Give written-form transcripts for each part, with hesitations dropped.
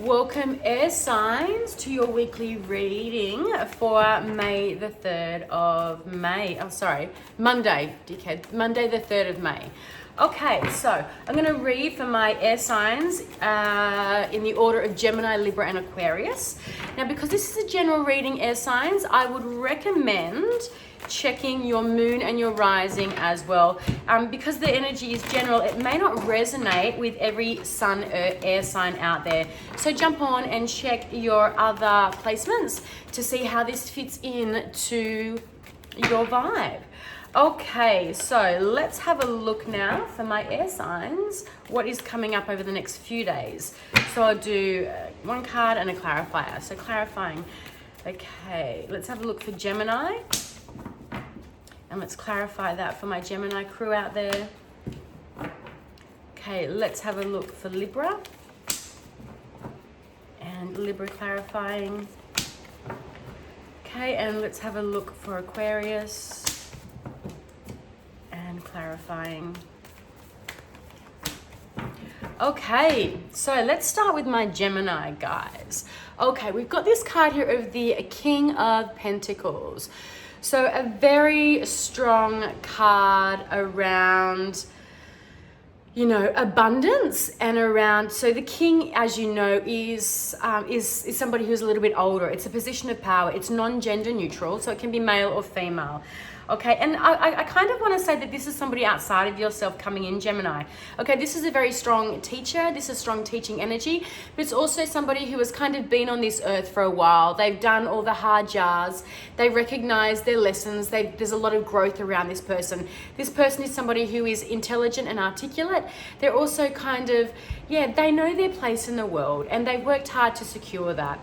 Welcome air signs to your weekly reading for May the 3rd of May. Oh, sorry, Monday, dickhead. Monday the 3rd of May. Okay, so I'm going to read for my air signs in the order of Gemini, Libra, and Aquarius. Now, because this is a general reading, air signs, I would recommend checking your moon and your rising as well. Because the energy is general, it may not resonate with every sun air sign out there. So jump on and check your other placements to see how this fits in to your vibe. Okay, so let's have a look now for my air signs. What is coming up over the next few days? So I'll do one card and a clarifier. So clarifying. Okay, let's have a look for Gemini. And let's clarify that for my Gemini crew out there. Okay, let's have a look for Libra. And Libra clarifying. Okay, and let's have a look for Aquarius. And clarifying. Okay, so let's start with my Gemini, guys. Okay, we've got this card here of the King of Pentacles. So a very strong card around, you know, abundance and around, so the king, as you know, is somebody who's a little bit older. It's a position of power. It's non-gender neutral, so it can be male or female. Okay, and I kind of want to say that this is somebody outside of yourself coming in, Gemini. Okay, this is a very strong teacher. This is strong teaching energy, but it's also somebody who has kind of been on this earth for a while. They've done all the hard yards. They recognize their lessons. There's a lot of growth around this person. This person is somebody who is intelligent and articulate. They're also kind of, yeah, they know their place in the world and they've worked hard to secure that.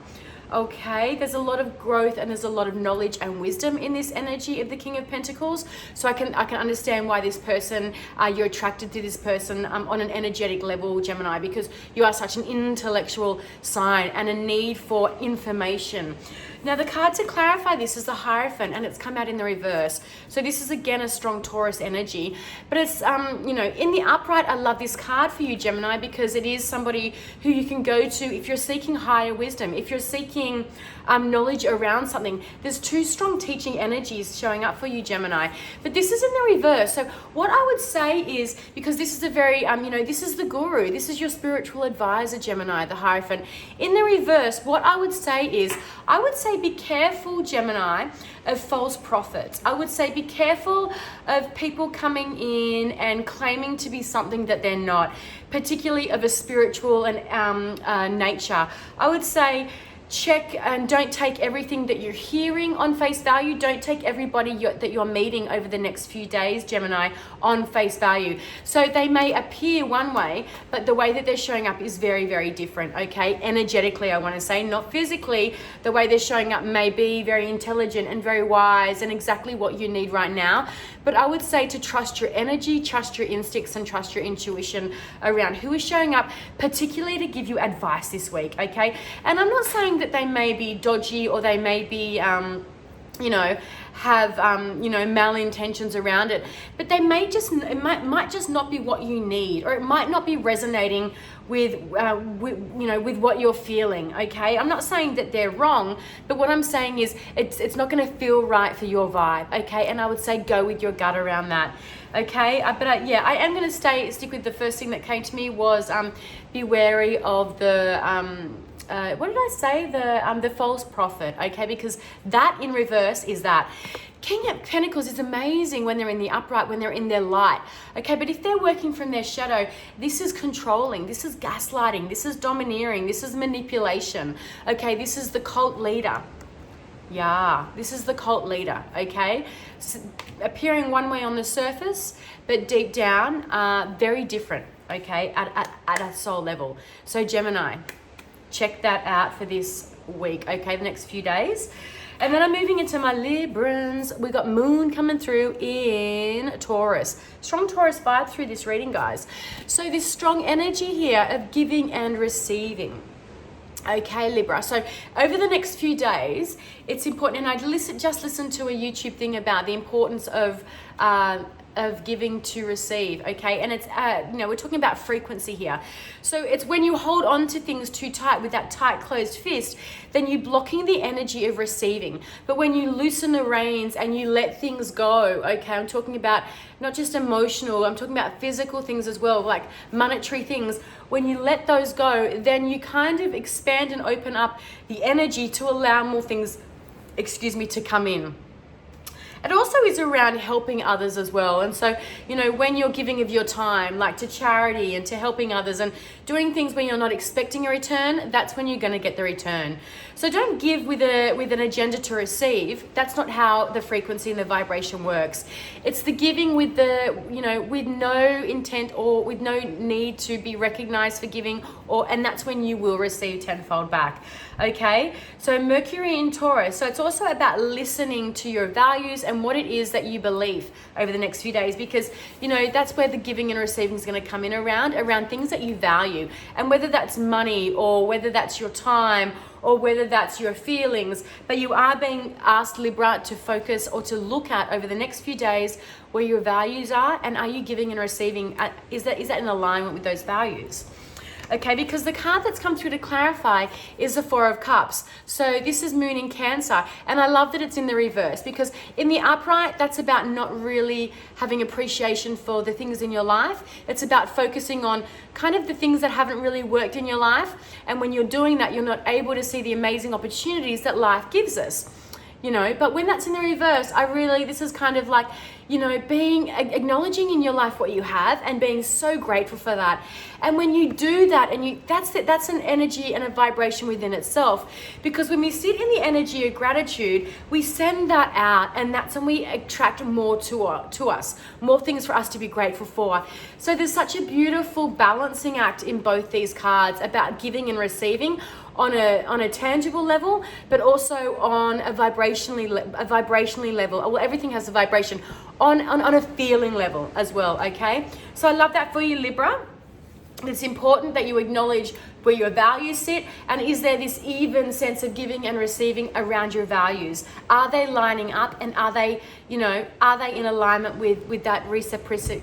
Okay, there's a lot of growth and there's a lot of knowledge and wisdom in this energy of the King of Pentacles. So I can understand why this person, you're attracted to this person on an energetic level, Gemini, because you are such an intellectual sign and a need for information. Now, the card to clarify this is the Hierophant, and it's come out in the reverse. So this is, again, a strong Taurus energy. But it's, you know, in the upright, I love this card for you, Gemini, because it is somebody who you can go to if you're seeking higher wisdom, if you're seeking knowledge around something. There's two strong teaching energies showing up for you, Gemini. But this is in the reverse. So what I would say is, because this is a very, you know, this is the guru. This is your spiritual advisor, Gemini, the Hierophant. In the reverse, what I would say is, I would say be careful, Gemini, of false prophets. I would say be careful of people coming in and claiming to be something that they're not, particularly of a spiritual and nature. I would say check and don't take everything that you're hearing on face value. Don't take everybody that you're meeting over the next few days, Gemini, on face value. So they may appear one way, but the way that they're showing up is very, very different, okay? Energetically, I want to say, not physically. The way they're showing up may be very intelligent and very wise and exactly what you need right now. But I would say to trust your energy, trust your instincts, and trust your intuition around who is showing up, particularly to give you advice this week, okay? And I'm not saying that they may be dodgy or they may be, you know, have, you know, malintentions around it, but they may just, it might just not be what you need, or it might not be resonating with you know, with what you're feeling, okay? I'm not saying that they're wrong, but what I'm saying is it's not going to feel right for your vibe, okay? And I would say go with your gut around that, okay? Yeah, I am going to stick with the first thing that came to me was be wary of the what did I say? The false prophet, okay? Because that in reverse is that. King of Pentacles is amazing when they're in the upright, when they're in their light, okay? But if they're working from their shadow, this is controlling, this is gaslighting, this is domineering, this is manipulation, okay? This is the cult leader. Yeah, this is the cult leader, okay? Appearing one way on the surface, but deep down, very different, okay? At a soul level. So Gemini, check that out for this week, okay, the next few days. And then I'm moving into my Librans. We got Moon coming through in Taurus. Strong Taurus vibe through this reading, guys. So this strong energy here of giving and receiving. Okay, Libra. So over the next few days, it's important, and I just listened to a YouTube thing about the importance of of giving to receive, okay? And it's, you know, we're talking about frequency here. So it's when you hold on to things too tight with that tight closed fist, then you're blocking the energy of receiving. But when you loosen the reins and you let things go, okay, I'm talking about not just emotional, I'm talking about physical things as well, like monetary things. When you let those go, then you kind of expand and open up the energy to allow more things, to come in. It also is around helping others as well. And so, you know, when you're giving of your time, like to charity and to helping others and doing things when you're not expecting a return, that's when you're going to get the return. So don't give with an agenda to receive. That's not how the frequency and the vibration works. It's the giving with the, you know, with no intent or with no need to be recognized for giving, and that's when you will receive tenfold back. Okay, so Mercury in Taurus. So it's also about listening to your values and what it is that you believe over the next few days, because, you know, that's where the giving and receiving is going to come in around things that you value. And whether that's money or whether that's your time or whether that's your feelings, but you are being asked, Libra, to focus or to look at over the next few days where your values are, and are you giving and receiving? Is that in alignment with those values? Okay, because the card that's come through to clarify is the Four of Cups. So this is Moon in Cancer, and I love that it's in the reverse, because in the upright, that's about not really having appreciation for the things in your life. It's about focusing on kind of the things that haven't really worked in your life, and when you're doing that, you're not able to see the amazing opportunities that life gives us. You know, but when that's in the reverse, this is kind of like, you know, acknowledging in your life what you have and being so grateful for that. And when you do that, that's an energy and a vibration within itself. Because when we sit in the energy of gratitude, we send that out, and that's when we attract more to us, more things for us to be grateful for. So there's such a beautiful balancing act in both these cards about giving and receiving on a tangible level, but also on a vibrationally level. Well, everything has a vibration on a feeling level as well. Okay, so I love that for you, Libra. It's important that you acknowledge where your values sit, and is there this even sense of giving and receiving around your values? Are they lining up, and are they in alignment with that reciprocity?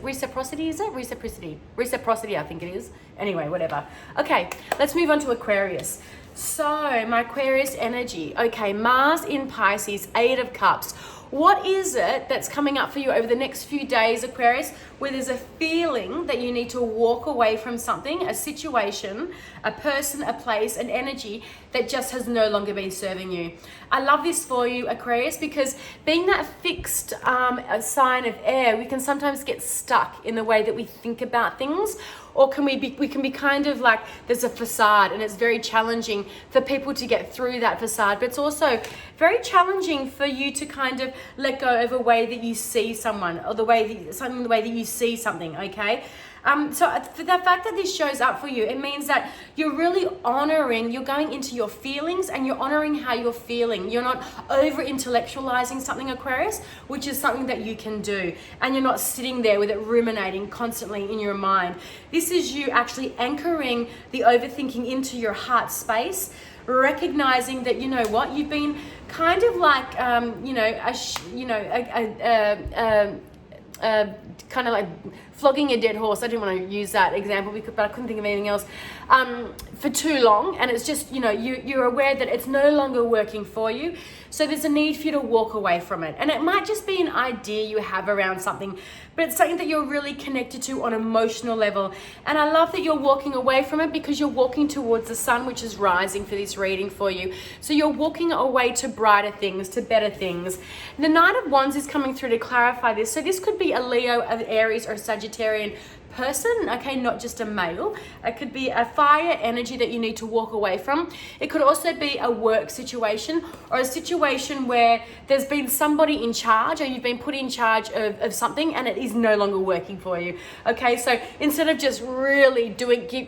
Is it reciprocity? I think it is. Anyway, whatever. Okay, let's move on to Aquarius. So my Aquarius energy. Okay, Mars in Pisces, Eight of Cups. What is it that's coming up for you over the next few days, Aquarius, where there's a feeling that you need to walk away from something, a situation, a person, a place, an energy that just has no longer been serving you? I love this for you, Aquarius, because being that fixed sign of air, we can sometimes get stuck in the way that we think about things. Or we can be kind of like there's a facade, and it's very challenging for people to get through that facade. But it's also very challenging for you to kind of let go of a way that you see someone, or the way that you see something. Okay. So for the fact that this shows up for you, it means that you're really honoring, you're going into your feelings and you're honoring how you're feeling. You're not over intellectualizing something, Aquarius, which is something that you can do. And you're not sitting there with it ruminating constantly in your mind. This is you actually anchoring the overthinking into your heart space, recognizing that, you know what, you've been kind of like, kind of like flogging a dead horse. I didn't want to use that example, but I couldn't think of anything else, for too long. And it's just, you know, you're aware that it's no longer working for you. So there's a need for you to walk away from it. And it might just be an idea you have around something, but it's something that you're really connected to on an emotional level. And I love that you're walking away from it, because you're walking towards the sun, which is rising for this reading for you. So you're walking away to brighter things, to better things. The Knight of Wands is coming through to clarify this. So this could be a Leo, an Aries, or a Sagittarian person, okay, not just a male. It could be a fire energy that you need to walk away from. It could also be a work situation, or a situation where there's been somebody in charge, or you've been put in charge of something and it is no longer working for you. Okay, so instead of just really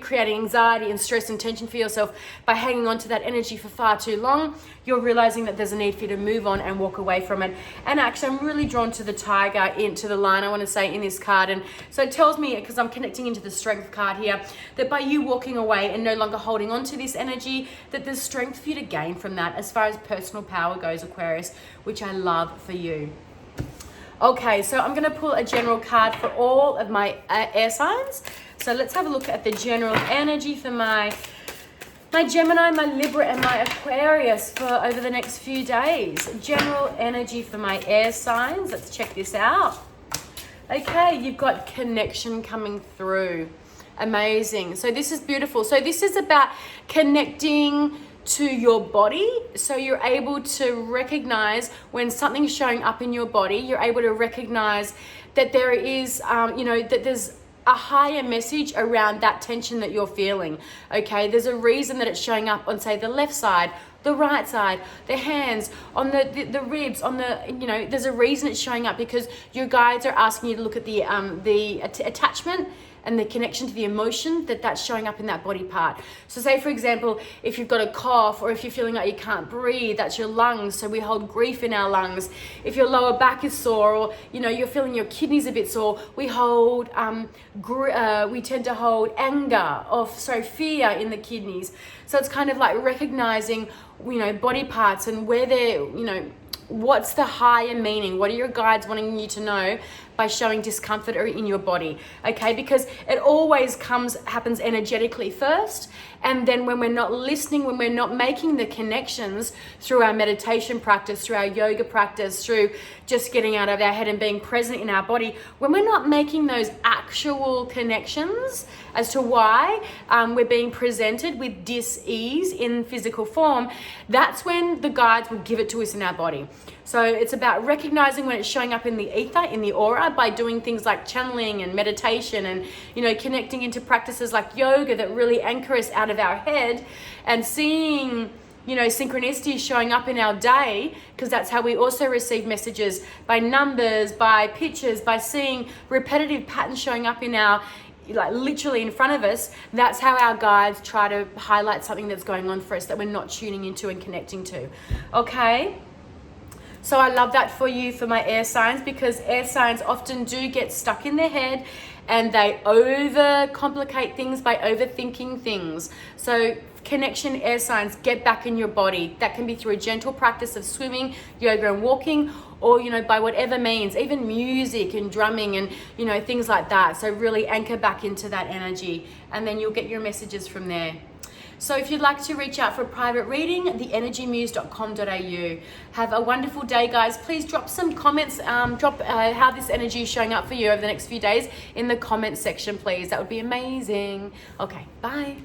creating anxiety and stress and tension for yourself by hanging on to that energy for far too long, you're realizing that there's a need for you to move on and walk away from it. And actually, I'm really drawn to the tiger, into the line, I want to say, in this card. And so it tells me, because I'm connecting into the strength card here, that by you walking away and no longer holding on to this energy, that there's strength for you to gain from that as far as personal power goes, Aquarius, which I love for you. Okay, so I'm going to pull a general card for all of my air signs. So let's have a look at the general energy for my Gemini, my Libra, and my Aquarius for over the next few days. General energy for my air signs. Let's check this out. Okay, you've got connection coming through. Amazing. So this is beautiful. So this is about connecting to your body, so you're able to recognize when something's showing up in your body. You're able to recognize that there is that there's a higher message around that tension that you're feeling. Okay, there's a reason that it's showing up on, say, the left side, the right side, the hands, on the ribs, on the, there's a reason it's showing up, because your guides are asking you to look at the attachment and the connection to the emotion that's showing up in that body part. So say, for example, if you've got a cough, or if you're feeling like you can't breathe, that's your lungs. So we hold grief in our lungs. If your lower back is sore, or you're feeling your kidneys a bit sore, we hold we tend to hold anger, or fear in the kidneys. So it's kind of like recognizing body parts and where they're what's the higher meaning? What are your guides wanting you to know by showing discomfort in your body? Okay, because it always happens energetically first, and then when we're not listening, when we're not making the connections through our meditation practice, through our yoga practice, through just getting out of our head and being present in our body, when we're not making those actual connections as to why we're being presented with dis-ease in physical form, that's when the guides will give it to us in our body. So it's about recognizing when it's showing up in the ether, in the aura, by doing things like channeling and meditation, and connecting into practices like yoga that really anchor us out of our head, and seeing synchronicities showing up in our day, because that's how we also receive messages, by numbers, by pictures, by seeing repetitive patterns showing up in our, literally in front of us. That's how our guides try to highlight something that's going on for us that we're not tuning into and connecting to. Okay? So I love that for you, for my air signs, because air signs often do get stuck in their head and they overcomplicate things by overthinking things. So connection, air signs, get back in your body. That can be through a gentle practice of swimming, yoga, and walking, or by whatever means, even music and drumming and things like that. So really anchor back into that energy, and then you'll get your messages from there. So if you'd like to reach out for a private reading, theenergymuse.com.au. Have a wonderful day, guys. Please drop some comments, drop how this energy is showing up for you over the next few days in the comments section, please. That would be amazing. Okay, bye.